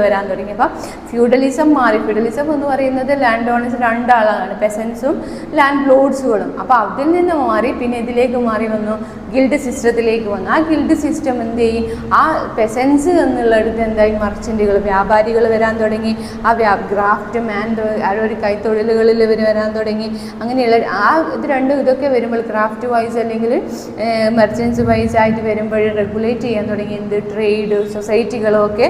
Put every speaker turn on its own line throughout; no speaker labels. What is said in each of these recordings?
വരാൻ തുടങ്ങി. അപ്പം ഫ്യൂഡലിസം മാറി. ഫ്യൂഡലിസം എന്ന് പറയുന്നത് ലാൻഡ് ഓണേഴ്സ് രണ്ടാളാണ്, പെസൻസും ലാൻഡ് ലോഡ്സുകളും. അപ്പോൾ അതിൽ നിന്ന് മാറി പിന്നെ ഇതിലേക്ക് മാറി വന്നു, ഗിൽഡ് സിസ്റ്റത്തിലേക്ക് വന്നു. ആ ഗിൽഡ് സിസ്റ്റം എന്ത് ചെയ്യും, ആ പെസൻസ് എന്നുള്ളിടത്ത് എന്തായി മർച്ചൻറ്റുകൾ, വ്യാപാരികൾ വരാൻ തുടങ്ങി. ആ ഗ്രാഫ്റ്റ് മാൻ ഒരു കൈത്തൊഴിലുകളിൽ ഇവർ വരാൻ തുടങ്ങി. അങ്ങനെയുള്ള ആ ഇത് രണ്ടും ഇതൊക്കെ വരുമ്പോൾ ക്രാഫ്റ്റ് വൈസ് അല്ലെങ്കിൽ മെർച്ചൻസ് വൈസ് ആയിട്ട് വരുമ്പോൾ റെഗുലേറ്റ് ചെയ്യാൻ തുടങ്ങി. എന്ത് ട്രേഡ് സൊസൈറ്റികളൊക്കെ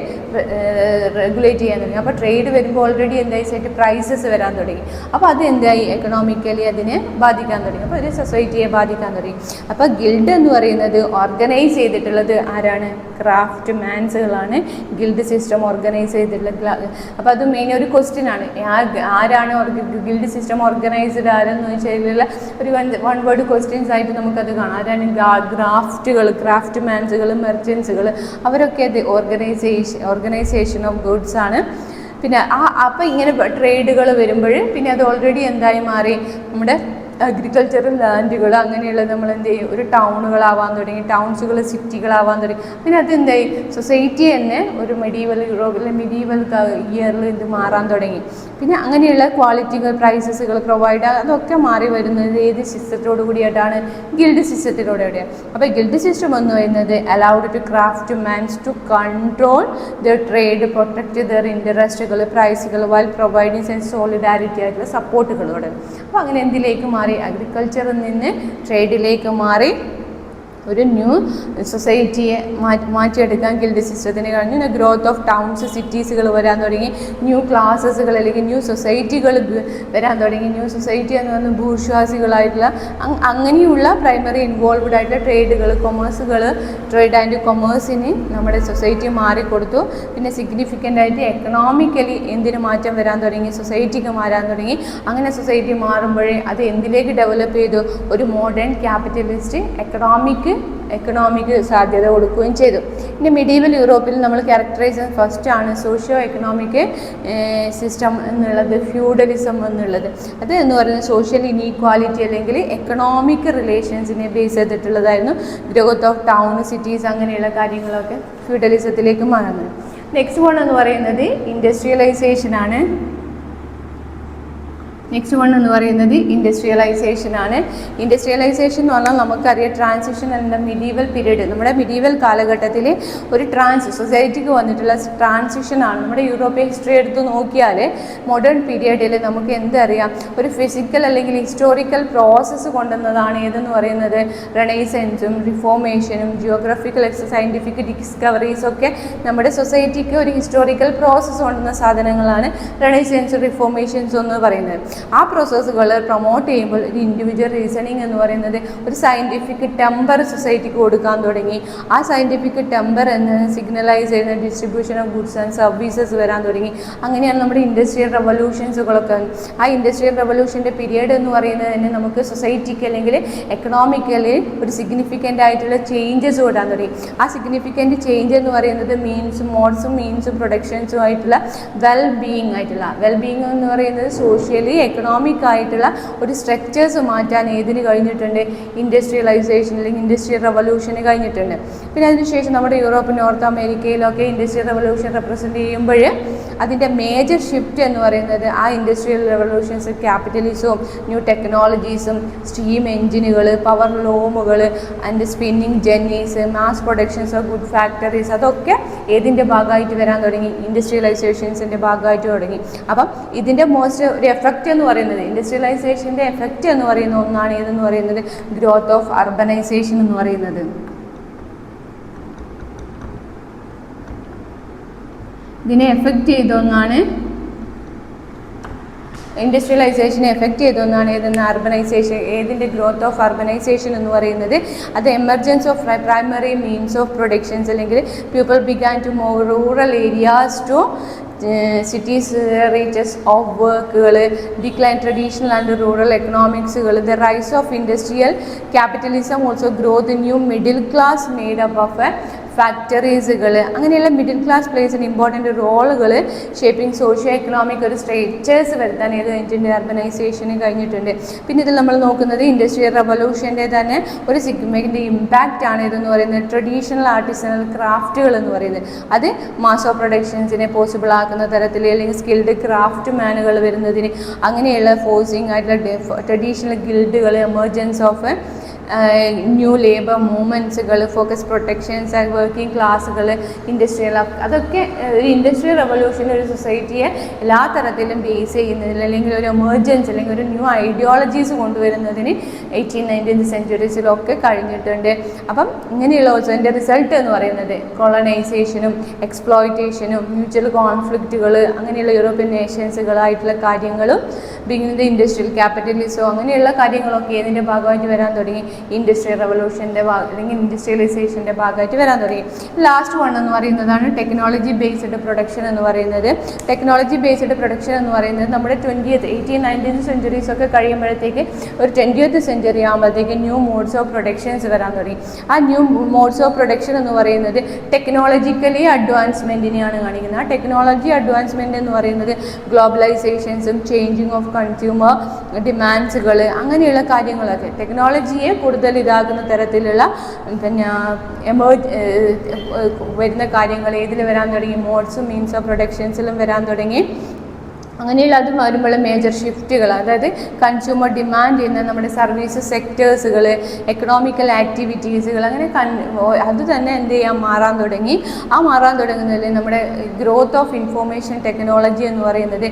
റെഗുലേറ്റ് ചെയ്യാൻ തുടങ്ങി. അപ്പോൾ ട്രേഡ് വരുമ്പോൾ ഓൾറെഡി എന്തായി സെറ്റ് പ്രൈസസ് വരാൻ തുടങ്ങി. അപ്പോൾ അത് എന്തായി എക്കണോമിക്കലി അതിനെ ബാധിക്കാൻ തുടങ്ങി. അപ്പോൾ ഒരു സൊസൈറ്റിയെ ബാധിക്കാൻ തുടങ്ങി. അപ്പോൾ ഗിൽഡ് എന്ന് പറയുന്നത് ഓർഗനൈസ് ചെയ്തിട്ടുള്ളത് ആരാണ്? ക്രാഫ്റ്റ് മാൻസുകളാണ് ഗിൽഡ് സിസ്റ്റം ഓർഗനൈസ് ചെയ്തിട്ടുള്ളത്. അപ്പോൾ അത് മെയിൻ ഒരു ക്വസ്റ്റ്യൻ ആണ്, ആരാണ് ഗിൽഡ് സിസ്റ്റം ഓർഗനൈസ്ഡ് ആരെന്ന് വെച്ചാൽ ഒരു വൺ വേർഡ് ക്വസ്റ്റ്യൻസ് ആയിട്ട് നമുക്കത് കാണാം. ആരാണ്? ക്രാഫ്റ്റ് മാൻസുകൾ, മെർച്ചൻസുകൾ, അവരൊക്കെ അത് ഓർഗനൈസേഷൻ ഓഫ് ഗുഡ്സ് ആണ്. പിന്നെ അപ്പോൾ ഇങ്ങനെ ട്രേഡുകൾ വരുമ്പോൾ പിന്നെ അത് ഓൾറെഡി എന്തായി മാറി, നമ്മുടെ അഗ്രികൾച്ചറൽ ലാൻഡുകൾ അങ്ങനെയുള്ളത് നമ്മൾ എന്ത് ചെയ്യും, ഒരു ടൗണുകളാവാൻ തുടങ്ങി, ടൗൺസുകൾ സിറ്റികളാവാൻ തുടങ്ങി. പിന്നെ അതെന്തായി സൊസൈറ്റി തന്നെ ഒരു മെഡീവൽ ഇയറിൽ ഇത് മാറാൻ തുടങ്ങി. പിന്നെ അങ്ങനെയുള്ള ക്വാളിറ്റികൾ, പ്രൈസസുകൾ പ്രൊവൈഡ് അതൊക്കെ മാറി വരുന്നത് ഏത് സിസ്റ്റത്തോടു കൂടിയായിട്ടാണ്? ഗിൽഡ് സിസ്റ്റത്തിലൂടെയാണ്. അപ്പോൾ ഗിൽഡ് സിസ്റ്റം എന്ന് പറയുന്നത് allowed to craftsmen to control the trade, protect their ഇൻട്രസ്റ്റുകൾ, പ്രൈസുകൾ വൈൽ പ്രൊവൈഡിങ് സെൻസ് സോളിഡാരിറ്റി ആയിട്ടുള്ള സപ്പോർട്ടുകളോട്. അപ്പോൾ അങ്ങനെ എന്തിലേക്ക് മാറി? അഗ്രികൾച്ചറിൽ നിന്ന് ട്രേഡിലേക്ക് മാറി ഒരു ന്യൂ സൊസൈറ്റിയെ മാറ്റിയെടുക്കാൻ ഗിൽഡ് സിസ്റ്റത്തിന് കഴിഞ്ഞു. ഗ്രോത്ത് ഓഫ് ടൗൺസ്, സിറ്റീസുകൾ വരാൻ തുടങ്ങി. ന്യൂ ക്ലാസ്സസുകൾ അല്ലെങ്കിൽ ന്യൂ സൊസൈറ്റികൾ വരാൻ തുടങ്ങി. ന്യൂ സൊസൈറ്റി എന്ന് പറഞ്ഞാൽ ബൂർഷ്വാസികളായിട്ടുള്ള അങ്ങനെയുള്ള പ്രൈമറി ഇൻവോൾവ്ഡ് ആയിട്ടുള്ള ട്രേഡുകൾ, ട്രേഡ് ആൻഡ് കൊമേഴ്സിന് നമ്മുടെ സൊസൈറ്റി മാറിക്കൊടുത്തു. പിന്നെ സിഗ്നിഫിക്കൻ്റ് ആയിട്ട് എക്കണോമിക്കലി എന്തിന് മാറ്റം വരാൻ തുടങ്ങി? സൊസൈറ്റിക്ക് മാറാൻ തുടങ്ങി. അങ്ങനെ സൊസൈറ്റി മാറുമ്പോഴേ അത് എന്തിലേക്ക് ഡെവലപ്പ് ചെയ്തു? ഒരു മോഡേൺ ക്യാപിറ്റലിസ്റ്റ് എക്കണോമിക് സാധ്യത കൊടുക്കുകയും ചെയ്തു. പിന്നെ മിഡീവൽ യൂറോപ്പിൽ നമ്മൾ ക്യാരക്ടറൈസ് ഫസ്റ്റ് ആണ് സോഷ്യോ എക്കണോമിക് സിസ്റ്റം എന്നുള്ളത്, ഫ്യൂഡലിസം എന്നുള്ളത്. അത് എന്ന് പറയുന്നത് സോഷ്യൽ ഇനീക്വാലിറ്റി അല്ലെങ്കിൽ എക്കണോമിക് റിലേഷൻസിനെ ബേസ് ചെയ്തിട്ടുള്ളതായിരുന്നു. ഗ്രോത്ത് ഓഫ് ടൗൺ, സിറ്റീസ് അങ്ങനെയുള്ള കാര്യങ്ങളൊക്കെ ഫ്യൂഡലിസത്തിലേക്ക് മാറുന്നത്. നെക്സ്റ്റ് വൺ എന്ന് പറയുന്നത് ഇൻഡസ്ട്രിയലൈസേഷൻ ആണ്. നെക്സ്റ്റ് വൺ എന്ന് പറയുന്നത് ഇൻഡസ്ട്രിയലൈസേഷൻ ആണ്. ഇൻഡസ്ട്രിയലൈസേഷൻ എന്ന് പറഞ്ഞാൽ നമുക്കറിയാം ട്രാൻസിഷൻ എന്ന മിഡീവൽ പീരീഡ്, നമ്മുടെ മിഡീവൽ കാലഘട്ടത്തിൽ ഒരു സൊസൈറ്റിക്ക് വന്നിട്ടുള്ള ട്രാൻസിഷനാണ്. നമ്മുടെ യൂറോപ്യൻ ഹിസ്റ്ററി എടുത്ത് നോക്കിയാൽ മോഡേൺ പീരിയഡിൽ നമുക്ക് എന്തറിയാം, ഒരു ഫിസിക്കൽ അല്ലെങ്കിൽ ഹിസ്റ്റോറിക്കൽ പ്രോസസ്സ് കൊണ്ടുവന്നതാണ് ഏതെന്ന് പറയുന്നത് റെനൈസൻസും റിഫോർമേഷനും ജിയോഗ്രഫിക്കൽ സയൻറ്റിഫിക് ഡിസ്കവറീസൊക്കെ നമ്മുടെ സൊസൈറ്റിക്ക് ഒരു ഹിസ്റ്റോറിക്കൽ പ്രോസസ്സ് കൊണ്ടുവന്ന സാധനങ്ങളാണ് റെനൈസൻസും റിഫോർമേഷൻസും എന്ന് പറയുന്നത്. ആ പ്രോസസ്സുകൾ പ്രൊമോട്ട് ചെയ്യുമ്പോൾ ഒരു ഇൻഡിവിജ്വൽ റീസണിങ് എന്ന് പറയുന്നത് ഒരു സയൻറ്റിഫിക് ടെമ്പർ സൊസൈറ്റിക്ക് കൊടുക്കാൻ തുടങ്ങി. ആ സയൻറ്റിഫിക് ടെമ്പർ എന്ന് സിഗ്നലൈസ് ചെയ്യുന്ന distribution of goods and services വരാൻ തുടങ്ങി. അങ്ങനെയാണ് നമ്മുടെ ഇൻഡസ്ട്രിയൽ റെവല്യൂഷൻസുകളൊക്കെ. ആ ഇൻഡസ്ട്രിയൽ റെവല്യൂഷൻ്റെ പീരിയഡ് എന്ന് പറയുന്നത് തന്നെ നമുക്ക് സൊസൈറ്റിക്ക് അല്ലെങ്കിൽ എക്കണോമിക്കലി ഒരു സിഗ്നിഫിക്കൻ്റ് ആയിട്ടുള്ള ചേഞ്ചസ് വരാൻ തുടങ്ങി. ആ സിഗ്നിഫിക്കൻ്റ് ചേഞ്ച് എന്ന് പറയുന്നത് മോഡ്സും മീൻസും പ്രൊഡക്ഷൻസും ആയിട്ടുള്ള വെൽബീയിങ് എന്ന് പറയുന്നത് സോഷ്യലി എക്കണോമിക് ആയിട്ടുള്ള ഒരു സ്ട്രക്ചേഴ്സ് മാറ്റാൻ ഏതിന് കഴിഞ്ഞിട്ടുണ്ട്? ഇൻഡസ്ട്രിയലൈസേഷൻ അല്ലെങ്കിൽ ഇൻഡസ്ട്രിയൽ റെവല്യൂഷന് കഴിഞ്ഞിട്ടുണ്ട്. പിന്നെ അതിനുശേഷം നമ്മുടെ യൂറോപ്പ്, നോർത്ത് അമേരിക്കയിലൊക്കെ ഇൻഡസ്ട്രിയൽ റെവല്യൂഷൻ റെപ്രസെൻ്റ് ചെയ്യുമ്പോൾ അതിൻ്റെ മേജർ ഷിഫ്റ്റ് എന്ന് പറയുന്നത് ആ ഇൻഡസ്ട്രിയൽ റെവല്യൂഷൻസ് ക്യാപിറ്റലിസവും ന്യൂ ടെക്നോളജീസും സ്റ്റീം എൻജിനുകൾ, പവർ ലൂമുകൾ and spinning jennies, mass productions of good factories അതൊക്കെ ഏതിൻ്റെ ഭാഗമായിട്ട് വരാൻ തുടങ്ങി? ഇൻഡസ്ട്രിയലൈസേഷൻസിൻ്റെ ഭാഗമായിട്ട് തുടങ്ങി. അപ്പം ഇതിൻ്റെ മോസ്റ്റ് ഒരു എഫക്റ്റ് എന്ന് പറയുന്നത് ഇൻഡസ്ട്രിയലൈസേഷൻ്റെ എഫക്റ്റ് എന്ന് പറയുന്ന ഒന്നാണ് ഏതെന്ന് പറയുന്നത് ഗ്രോത്ത് ഓഫ് അർബനൈസേഷൻ എന്ന് പറയുന്നത്. ഇതിനെ എഫക്റ്റ് ചെയ്ത ഒന്നാണ് ഇൻഡസ്ട്രിയലൈസേഷനെ എഫക്റ്റ് ചെയ്തൊന്നാണ് ഏതെന്ന് അർബനൈസേഷൻ. ഏതിൻ്റെ ഗ്രോത്ത് ഓഫ് അർബനൈസേഷൻ എന്ന് പറയുന്നത് അത് emergence of primary means of productions അല്ലെങ്കിൽ people began to move rural areas to cities, reaches of വർക്കുകൾ, ഡിക്ലൈൻ ട്രഡീഷണൽ ആൻഡ് റൂറൽ എക്കണോമിക്സുകൾ, the rise of industrial capitalism, also growth new middle class made up of a ഫാക്ടറീസുകൾ, അങ്ങനെയുള്ള middle class പ്ലേസിന് important റോളുകൾ shaping socio economic ഒരു structures വരുത്താൻ ഏത് കഴിഞ്ഞിട്ടുണ്ട്, അർബനൈസേഷന് കഴിഞ്ഞിട്ടുണ്ട്. പിന്നെ ഇതിൽ നമ്മൾ നോക്കുന്നത് ഇൻഡസ്ട്രിയൽ റവല്യൂഷൻ്റെ തന്നെ ഒരു സിഗ്നിഫിക്കൻ്റ് ഇമ്പാക്റ്റ് ആണ് ഇതെന്ന് പറയുന്നത് ട്രഡീഷണൽ ആർട്ടിസണൽ ക്രാഫ്റ്റുകൾ എന്ന് പറയുന്നത്. അത് മാസ് ഓഫ് പ്രൊഡക്ഷൻസിനെ പോസിബിൾ ആക്കുന്ന തരത്തിൽ, അല്ലെങ്കിൽ സ്കിൽഡ് ക്രാഫ്റ്റ് മാനുകൾ വരുന്നതിന്, അങ്ങനെയുള്ള ഫോഴ്സിങ് ആയിട്ടുള്ള ട്രഡീഷണൽ ഗിൽഡുകൾ, എമർജൻസ് ഓഫ് ന്യൂ ലേബർ മൂവ്മെൻറ്റ്സുകൾ, ഫോക്കസ് പ്രൊട്ടക്ഷൻസ് ആൻഡ് വർക്കിംഗ് ക്ലാസ്സുകൾ, ഇൻഡസ്ട്രിയൽ, അതൊക്കെ ഒരു ഇൻഡസ്ട്രിയൽ റവല്യൂഷൻ ഒരു സൊസൈറ്റിയെ എല്ലാ തരത്തിലും ബേസ് ചെയ്യുന്നതിൽ, അല്ലെങ്കിൽ ഒരു എമർജൻസ് അല്ലെങ്കിൽ ഒരു ന്യൂ ഐഡിയോളജീസ് കൊണ്ടുവരുന്നതിന് 18-19 സെഞ്ച്വറീസിലൊക്കെ കഴിഞ്ഞിട്ടുണ്ട്. അപ്പം ഇങ്ങനെയുള്ള അതിൻ്റെ റിസൾട്ട് എന്ന് പറയുന്നത് കൊളനൈസേഷനും എക്സ്പ്ലോയിറ്റേഷനും മ്യൂച്വൽ കോൺഫ്ലിക്റ്റുകൾ, അങ്ങനെയുള്ള യൂറോപ്യൻ നേഷൻസുകളായിട്ടുള്ള കാര്യങ്ങളും, ബിഗിനിങ് ഇൻഡസ്ട്രിയൽ ക്യാപിറ്റലിസോ അങ്ങനെയുള്ള കാര്യങ്ങളൊക്കെ ഇതിൻ്റെ ഭാഗമായിട്ട് വരാൻ തുടങ്ങി. ഇൻഡസ്ട്രിയൽ റവല്യൂഷൻ്റെ അല്ലെങ്കിൽ ഇൻഡസ്ട്രിയലൈസേഷൻ്റെ ഭാഗമായിട്ട് വരാൻ തുടങ്ങി. ലാസ്റ്റ് വൺ എന്ന് പറയുന്നതാണ് ടെക്നോളജി ബേസ്ഡ് പ്രൊഡക്ഷൻ എന്ന് പറയുന്നത്. ടെക്നോളജി ബേസ്ഡ് പ്രൊഡക്ഷൻ എന്ന് പറയുന്നത് നമ്മുടെ 18-19 സെഞ്ച്വറീസൊക്കെ കഴിയുമ്പോഴത്തേക്ക് ഒരു 20th സെഞ്ച്വറി ആകുമ്പോഴത്തേക്ക് ന്യൂ മോഡ്സ് ഓഫ് പ്രൊഡക്ഷൻസ് വരാൻ തുടങ്ങി. ആ ന്യൂ മോഡ്സ് ഓഫ് പ്രൊഡക്ഷൻ എന്ന് പറയുന്നത് ടെക്നോളജിക്കലി അഡ്വാൻസ്മെൻറ്റിനെയാണ് കാണിക്കുന്നത്. ആ ടെക്നോളജി അഡ്വാൻസ്മെൻറ്റ് എന്ന് പറയുന്നത് ഗ്ലോബലൈസേഷൻസും ചേഞ്ചിങ് ഓഫ് കൺസ്യൂമർ ഡിമാൻഡ്സുകൾ, അങ്ങനെയുള്ള കാര്യങ്ങളൊക്കെ ടെക്നോളജിയെ കൂടുതൽ ഇതാകുന്ന തരത്തിലുള്ള പിന്നെ വരുന്ന കാര്യങ്ങൾ ഏതിൽ വരാൻ തുടങ്ങി, മോഡ്സും മീൻസ് ഓഫ് പ്രൊഡക്ഷൻസിലും വരാൻ തുടങ്ങി. അങ്ങനെയുള്ള അത് വരുമ്പോൾ മേജർ ഷിഫ്റ്റുകൾ, അതായത് കൺസ്യൂമർ ഡിമാൻഡ് ചെയ്യുന്ന നമ്മുടെ സർവീസ് സെക്ടേഴ്സുകൾ, എക്കണോമിക്കൽ ആക്ടിവിറ്റീസുകൾ, അങ്ങനെ അത് തന്നെ എന്ത് ചെയ്യാൻ മാറാൻ തുടങ്ങി. ആ മാറാൻ തുടങ്ങുന്നതിൽ നമ്മുടെ ഗ്രോത്ത് ഓഫ് ഇൻഫോർമേഷൻ ടെക്നോളജി എന്ന് പറയുന്നത്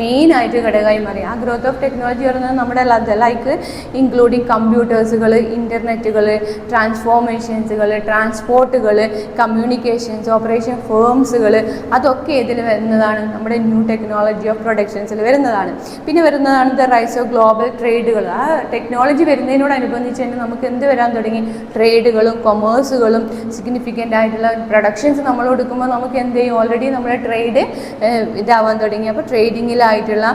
മെയിനായിട്ട് ഘടകമായി മാറി. ആ ഗ്രോത്ത് ഓഫ് ടെക്നോളജി പറയുന്നത് നമ്മുടെ ലൈക്ക് ഇൻക്ലൂഡിങ് കമ്പ്യൂട്ടേഴ്സുകൾ, ഇൻ്റർനെറ്റുകൾ, ട്രാൻസ്ഫോർമേഷൻസുകൾ, ട്രാൻസ്പോർട്ടുകൾ, കമ്മ്യൂണിക്കേഷൻസ്, ഓപ്പറേഷൻ ഫേംസുകൾ, അതൊക്കെ ഇതിൽ വരുന്നതാണ് നമ്മുടെ ന്യൂ ടെക്നോളജി ഓഫ് പ്രൊഡക്ഷൻസിൽ വരുന്നതാണ്. പിന്നെ വരുന്നതാണ് ദ റൈസ് ഓഫ് ഗ്ലോബൽ ട്രേഡുകൾ. ആ ടെക്നോളജി വരുന്നതിനോടനുബന്ധിച്ച് തന്നെ നമുക്ക് എന്ത് വരാൻ തുടങ്ങി, ട്രേഡുകളും കൊമേഴ്സുകളും സിഗ്നിഫിക്കൻ്റ് ആയിട്ടുള്ള പ്രൊഡക്ഷൻസ് നമ്മൾ കൊടുക്കുമ്പോൾ നമുക്ക് എന്ത് ചെയ്യും, ഓൾറെഡി നമ്മുടെ ട്രേഡ് ഇതാവാൻ തുടങ്ങി. അപ്പോൾ ട്രേഡിങ്ങിലായിട്ടുള്ള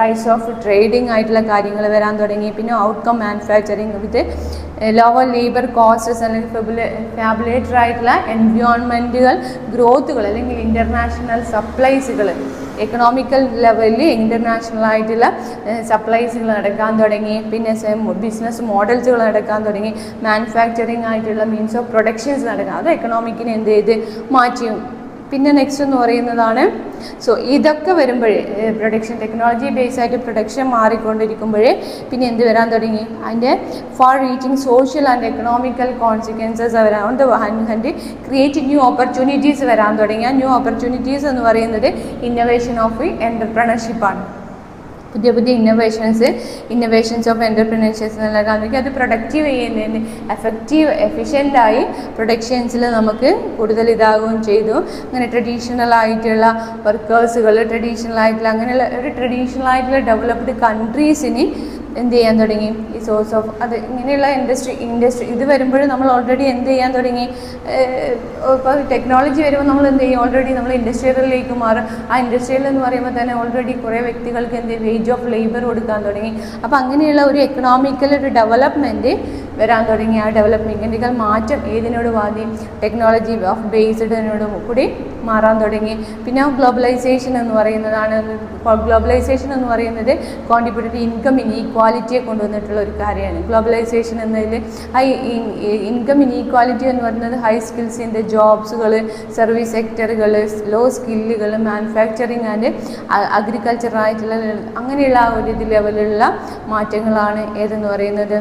റൈസ് ഓഫ് ട്രേഡിംഗ് ആയിട്ടുള്ള കാര്യങ്ങൾ വരാൻ തുടങ്ങി. പിന്നെ outcome manufacturing with lower labour costs, അല്ലെങ്കിൽ ഫാബുലേറ്റർ ആയിട്ടുള്ള എൻവയോൺമെൻറ്റുകൾ ഗ്രോത്തുകൾ, അല്ലെങ്കിൽ ഇൻ്റർനാഷണൽ സപ്ലൈസുകൾ, എക്കണോമിക്കൽ ലെവലിൽ ഇൻ്റർനാഷണൽ ആയിട്ടുള്ള സപ്ലൈസുകൾ നടക്കാൻ തുടങ്ങി. പിന്നെ ബിസിനസ് മോഡൽസുകൾ നടക്കാൻ തുടങ്ങി. മാനുഫാക്ചറിങ് ആയിട്ടുള്ള മീൻസ് ഓഫ് പ്രൊഡക്ഷൻസ് നടക്കുക, അത് എക്കണോമിക്കിനെ എന്ത് ചെയ്ത് മാറ്റിയും. പിന്നെ നെക്സ്റ്റ് എന്ന് പറയുന്നതാണ് ഇതൊക്കെ വരുമ്പോഴേ പ്രൊഡക്ഷൻ ടെക്നോളജി ബേസ് ആയിട്ട് പ്രൊഡക്ഷൻ മാറിക്കൊണ്ടിരിക്കുമ്പോഴേ പിന്നെ എന്ത് വരാൻ തുടങ്ങി, അതിൻ്റെ far reaching social and economical consequences വരാൻ on the hand create new opportunities വരാൻ തുടങ്ങി. ആ ന്യൂ ഓപ്പർച്യൂണിറ്റീസ് എന്ന് പറയുന്നത് ഇന്നോവേഷൻ ഓഫ് എൻ്റർപ്രണർഷിപ്പാണ്. പുതിയ പുതിയ ഇന്നോവേഷൻസ് ഓഫ് എൻ്റർപ്രണർഷിപ്സ് എന്നുള്ള കാരണത്തിൽ അത് പ്രൊഡക്റ്റീവ് ചെയ്യുന്നതിന് എഫിഷ്യൻ്റായി പ്രൊഡക്ഷൻസിൽ നമുക്ക് കൂടുതൽ ഇതാകുകയും ചെയ്തു. അങ്ങനെ ട്രഡീഷണൽ ആയിട്ടുള്ള വർക്കേഴ്സുകൾ, അങ്ങനെയുള്ള ഒരു ട്രഡീഷണൽ ആയിട്ടുള്ള ഡെവലപ്ഡ് കൺട്രീസിന് എന്ത് ചെയ്യാൻ തുടങ്ങി, ഈ സോഴ്സ് ഓഫ് അത് ഇങ്ങനെയുള്ള ഇൻഡസ്ട്രി ഇത് വരുമ്പോഴും നമ്മൾ ഓൾറെഡി എന്ത് ചെയ്യാൻ തുടങ്ങി, ഇപ്പോൾ ടെക്നോളജി വരുമ്പോൾ നമ്മൾ എന്ത് ചെയ്യും, ഓൾറെഡി നമ്മൾ ഇൻഡസ്ട്രിയലിലേക്ക് മാറും. ആ ഇൻഡസ്ട്രിയൽ എന്ന് പറയുമ്പോൾ തന്നെ ഓൾറെഡി കുറേ വ്യക്തികൾക്ക് എന്ത് വേജ് ഓഫ് ലേബർ കൊടുക്കാൻ തുടങ്ങി. അപ്പോൾ അങ്ങനെയുള്ള ഒരു എക്കണോമിക്കൽ ഒരു ഡെവലപ്മെൻറ്റ് വരാൻ തുടങ്ങി. ആ ഡെവലപ്മെൻറ്റിൽ മാറ്റം ഏതിനോട് വാദി, ടെക്നോളജി ഓഫ് ബേസ്ഡിനോട് കൂടി മാറാൻ തുടങ്ങി. പിന്നെ ഗ്ലോബലൈസേഷൻ എന്ന് പറയുന്നത് കോൺട്രിബ്യൂട്ടഡ് ഇൻകം ഇനീക്വാലിറ്റിയെ കൊണ്ടുവന്നിട്ടുള്ള ഒരു കാര്യമാണ്. ഗ്ലോബലൈസേഷൻ എന്നതിൽ ഇൻകം ഇനീക്വാലിറ്റി എന്ന് പറയുന്നത് ഹൈ സ്കിൽസിൻ്റെ ജോബ്സുകൾ, സർവീസ് സെക്ടറുകൾ, ലോ സ്കില്ലുകൾ, മാനുഫാക്ചറിങ് ആൻഡ് അഗ്രികൾച്ചറായിട്ടുള്ള അങ്ങനെയുള്ള ആ ഒരു ലെവലിലുള്ള മാറ്റങ്ങളാണ് ഏതെന്ന് പറയുന്നത്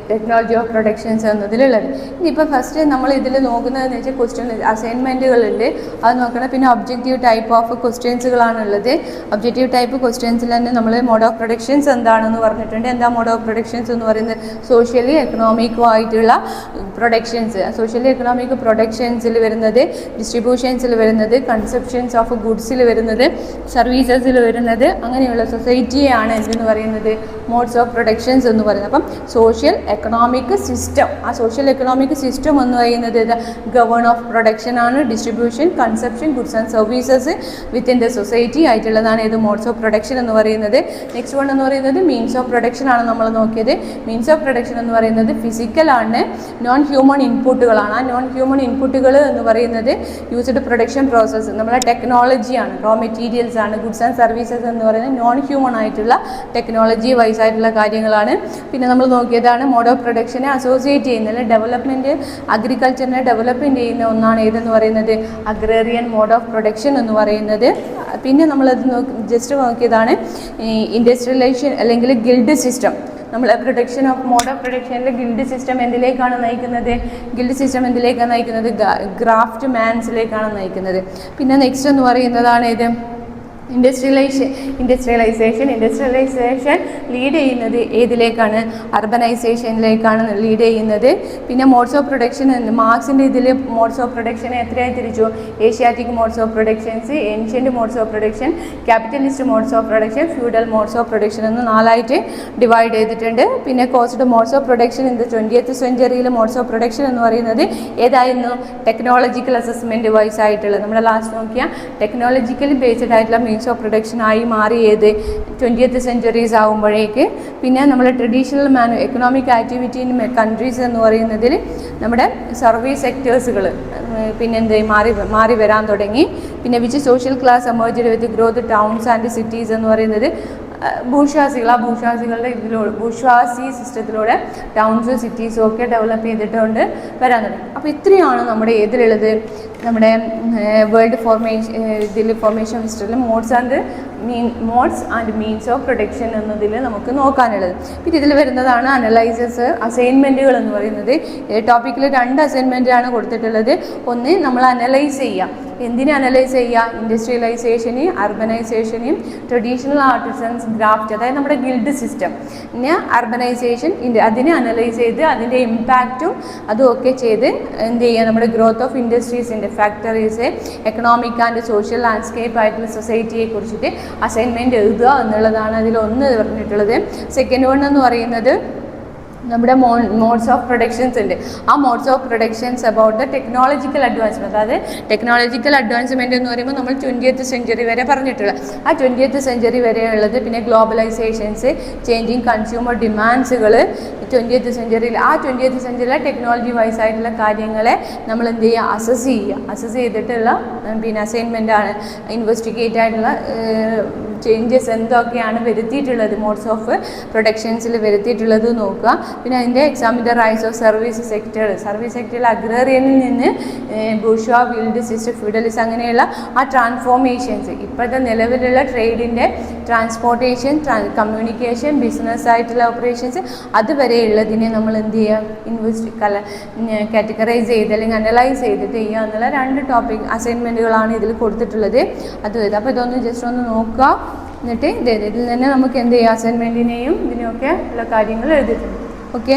ടെക്നോളജി ഓഫ് പ്രൊഡക്ഷൻസ് എന്നതിലുള്ളത്. ഇനിയിപ്പോൾ ഫസ്റ്റ് നമ്മൾ ഇതിൽ നോക്കുന്നതെന്ന് വെച്ചാൽ ക്വസ്റ്റ്യൻ അസൈൻമെൻറ്റുകളുണ്ട്, അത് നോക്കണം. പിന്നെ ഒബ്ജക്റ്റീവ് ടൈപ്പ് ഓഫ് ക്വസ്റ്റ്യൻസുകളാണുള്ളത്. ഒബ്ജക്റ്റീവ് ടൈപ്പ് ക്വസ്റ്റ്യൻസിൽ തന്നെ നമ്മൾ മോഡ് ഓഫ് പ്രൊഡക്ഷൻസ് എന്താണെന്ന് പറഞ്ഞിട്ടുണ്ട്. എന്താ മോഡ് ഓഫ് പ്രൊഡക്ഷൻസ് എന്ന് പറയുന്നത്, സോഷ്യലി എക്കണോമിക്കും ആയിട്ടുള്ള പ്രൊഡക്ഷൻസ്, സോഷ്യലി എക്കണോമിക് പ്രൊഡക്ഷൻസിൽ വരുന്നത്, ഡിസ്ട്രിബ്യൂഷൻസിൽ വരുന്നത്, കൺസെപ്ഷൻസ് ഓഫ് ഗുഡ്സിൽ വരുന്നത്, സർവീസസിൽ വരുന്നത്, അങ്ങനെയുള്ള സൊസൈറ്റിയാണ് എന്തെന്ന് പറയുന്നത് മോഡ്സ് ഓഫ് പ്രൊഡക്ഷൻസ് എന്ന് പറയുന്നത്. അപ്പം സോഷ്യൽ എക്കണോമിക് സിസ്റ്റം. ആ സോഷ്യൽ എക്കണോമിക് സിസ്റ്റം എന്ന് പറയുന്നത് ഗവേൺ ഓഫ് പ്രൊഡക്ഷൻ ആണ്, distribution, consumption, goods and services within the society ആയിട്ടുള്ളതാണ് ഇത് മോഡ്സ് ഓഫ് പ്രൊഡക്ഷൻ എന്ന് പറയുന്നത്. നെക്സ്റ്റ് വൺ എന്ന് പറയുന്നത് മീൻസ് ഓഫ് പ്രൊഡക്ഷൻ ആണ് നമ്മൾ നോക്കിയത്. മീൻസ് ഓഫ് പ്രൊഡക്ഷൻ എന്ന് പറയുന്നത് ഫിസിക്കലാണ്, നോൺ ഹ്യൂമൺ ഇൻപുട്ടുകളാണ്. ആ നോൺ ഹ്യൂമൺ ഇൻപുട്ടുകൾ എന്ന് പറയുന്നത് യൂസ്ഡ് പ്രൊഡക്ഷൻ പ്രോസസ്സ്, നമ്മളെ ടെക്നോളജിയാണ്, റോ മെറ്റീരിയൽസ് ആണ്. ഗുഡ്സ് ആൻഡ് സർവീസസ് എന്ന് പറയുന്നത് നോൺ ഹ്യൂമൺ ആയിട്ടുള്ള ടെക്നോളജി വൈസ് ആയിട്ടുള്ള കാര്യങ്ങളാണ്. പിന്നെ നമ്മൾ നോക്കിയതാണ് മോഡ് ഓഫ് പ്രൊഡക്ഷനെ അസോസിയേറ്റ് ചെയ്യുന്നത് ഡെവലപ്മെൻറ്റ്, അഗ്രികൾച്ചറിനെ ഡെവലപ്മെൻറ്റ് ചെയ്യുന്ന ഒന്നാണ് ഏതെന്ന് പറയുന്നത് അഗ്രേറിയൻ മോഡ് ഓഫ് പ്രൊഡക്ഷൻ എന്ന് പറയുന്നത്. പിന്നെ നമ്മളത് ജസ്റ്റ് നോക്കിയതാണ് ഇൻഡസ്ട്രിയലൈസേഷൻ അല്ലെങ്കിൽ ഗിൽഡ് സിസ്റ്റം. നമ്മൾ പ്രൊഡക്ഷൻ ഓഫ് മോഡ് ഓഫ് പ്രൊഡക്ഷനിൽ ഗിൽഡ് സിസ്റ്റം എന്തിലേക്കാണ് നയിക്കുന്നത്? ഗിൽഡ് സിസ്റ്റം എന്തിലേക്കാണ് നയിക്കുന്നത്? ഗ്രാഫ്റ്റ് മാൻസിലേക്കാണ് നയിക്കുന്നത്. പിന്നെ നെക്സ്റ്റ് എന്ന് പറയുന്നതാണ് ഇത് ഇൻഡസ്ട്രിയലൈസേഷൻ ലീഡ് ചെയ്യുന്നത് ഏതിലേക്കാണ്? അർബനൈസേഷനിലേക്കാണ് ലീഡ് ചെയ്യുന്നത്. പിന്നെ മോഡ്സ് ഓഫ് പ്രൊഡക്ഷൻ മാർക്സിൻ്റെ ഇതിൽ മോഡ്സ് ഓഫ് പ്രൊഡക്ഷനെ എത്രയായി തിരിച്ചു? Asiatic modes of productions, ancient modes of production, capitalist modes of production, feudal modes of production എന്ന് 4ആയിട്ട് ഡിവൈഡ് ചെയ്തിട്ടുണ്ട്. പിന്നെ cost modes of production in the 20th സെഞ്ച്വറിയിൽ മോഡ്സ് ഓഫ് പ്രൊഡക്ഷൻ എന്ന് പറയുന്നത് ഏതായിരുന്നു? ടെക്നോളജിക്കൽ അസസ്മെൻറ്റ് വൈസ് ആയിട്ടുള്ള നമ്മൾ ലാസ്റ്റ് നോക്കിയ ടെക്നോളജിക്കലി ബേസ്ഡ് ആയിട്ടുള്ള മീൻസ് ഓഫ് പ്രൊഡക്ഷൻ ആയി മാറിയത് 20th സെഞ്ച്വറീസ് ആകുമ്പോഴേക്ക്. പിന്നെ നമ്മുടെ traditional economic activity in countries എന്ന് പറയുന്നതിൽ നമ്മുടെ സർവീസ് സെക്ടേഴ്സുകൾ പിന്നെ മാറി വരാൻ തുടങ്ങി. പിന്നെ which social class emerged with growth towns and cities എന്ന് പറയുന്നത് ഭൂഷ്വാസികളുടെ ഭൂഷ്വാസി സിസ്റ്റത്തിലൂടെ ടൗൺസും സിറ്റീസും ഒക്കെ ഡെവലപ്പ് ചെയ്തിട്ടുണ്ട് വരാൻ തുടങ്ങി. അപ്പോൾ ഇത്രയാണ് നമ്മുടെ ഏതിലുള്ളത്? നമ്മുടെ വേൾഡ് ഫോർമേഷൻ ഹിസ്റ്ററിയിൽ modes and means of production എന്നതിൽ നമുക്ക് നോക്കാനുള്ളത്. പിന്നെ ഇതിൽ വരുന്നതാണ് അനലൈസസ്, അസൈൻമെൻറ്റുകൾ എന്ന് പറയുന്നത്. ടോപ്പിക്കിൽ 2 അസൈൻമെൻറ്റാണ് കൊടുത്തിട്ടുള്ളത്. ഒന്ന് നമ്മൾ അനലൈസ് ചെയ്യുക. എന്തിനെ അനലൈസ് ചെയ്യുക? ഇൻഡസ്ട്രിയലൈസേഷനെയും അർബനൈസേഷനെയും ട്രഡീഷണൽ ആർട്ടിസൻസ് ഗ്രാഫ്റ്റ്, അതായത് നമ്മുടെ ഗിൽഡ് സിസ്റ്റം, പിന്നെ അർബനൈസേഷൻ അതിനെ അനലൈസ് ചെയ്ത് അതിൻ്റെ ഇമ്പാക്റ്റും അതും ഒക്കെ ചെയ്ത് എന്ത് ചെയ്യുക? നമ്മുടെ ഗ്രോത്ത് ഓഫ് ഇൻഡസ്ട്രീസിൻ്റെ factories, economic and social landscape ആയിട്ടുള്ള സൊസൈറ്റിയെ കുറിച്ചിട്ട് അസൈൻമെൻറ്റ് എഴുതുക എന്നുള്ളതാണ് അതിലൊന്ന് പറഞ്ഞിട്ടുള്ളത്. സെക്കൻഡ് വൺ എന്ന് പറയുന്നത് നമ്മുടെ മോഡ്സ് ഓഫ് പ്രൊഡക്ഷൻസ് ഉണ്ട്. ആ modes of productions about the technological advancement, അതായത് ടെക്നോളജിക്കൽ അഡ്വാൻസ്മെൻറ്റ് എന്ന് പറയുമ്പോൾ നമ്മൾ 20th സെഞ്ച്വറി വരെ പറഞ്ഞിട്ടുള്ളത്. ആ 20th സെഞ്ച്വറി വരെ ഉള്ളത്. പിന്നെ ഗ്ലോബലൈസേഷൻസ്, ചേഞ്ചിങ് കൺസ്യൂമർ ഡിമാൻഡ്സുകൾ 20th സെഞ്ച്വറിയിൽ. ആ 20th സെഞ്ച്വറിയിലെ ടെക്നോളജി വൈസ് ആയിട്ടുള്ള കാര്യങ്ങളെ നമ്മൾ എന്ത് ചെയ്യുക? അസസ് ചെയ്തിട്ടുള്ള പിന്നെ അസൈൻമെൻറ്റാണ്. ഇൻവെസ്റ്റിഗേറ്റ് ആയിട്ടുള്ള ചേഞ്ചസ് എന്തൊക്കെയാണ് വരുത്തിയിട്ടുള്ളത്, മോഡ്സ് ഓഫ് പ്രൊഡക്ഷൻസിൽ വരുത്തിയിട്ടുള്ളത് നോക്കുക. പിന്നെ അതിൻ്റെ എക്സാമിൻ്റെ റൈസ് ഓഫ് സർവീസ് സെക്ടറിൽ അഗ്രേറിയനിൽ നിന്ന് ബൂർഷ്വാ, ഗിൽഡ് സിസ്റ്റം, ഫ്യൂഡലിസം അങ്ങനെയുള്ള ആ ട്രാൻസ്ഫോർമേഷൻസ് ഇപ്പോഴത്തെ നിലവിലുള്ള ട്രേഡിൻ്റെ ട്രാൻസ്പോർട്ടേഷൻ, കമ്മ്യൂണിക്കേഷൻ, ബിസിനസ് ആയിട്ടുള്ള ഓപ്പറേഷൻസ് അതുവരെ ഉള്ളതിനെ നമ്മൾ എന്ത് ചെയ്യുക? കാറ്റഗറൈസ് ചെയ്ത് അല്ലെങ്കിൽ അനലൈസ് ചെയ്തിട്ട് ചെയ്യുക എന്നുള്ള 2 ടോപ്പിക് അസൈൻമെൻറ്റുകളാണ് ഇതിൽ കൊടുത്തിട്ടുള്ളത്. അപ്പോൾ ഇതൊന്ന് ജസ്റ്റ് ഒന്ന് നോക്കുക. എന്നിട്ട് ഇതിൽ തന്നെ നമുക്ക് എന്ത് ചെയ്യുക? അസൈൻമെൻറ്റിനെയും ഇതിനെയൊക്കെ ഉള്ള കാര്യങ്ങൾ എഴുതിയിട്ടുണ്ട്. ഓക്കെ.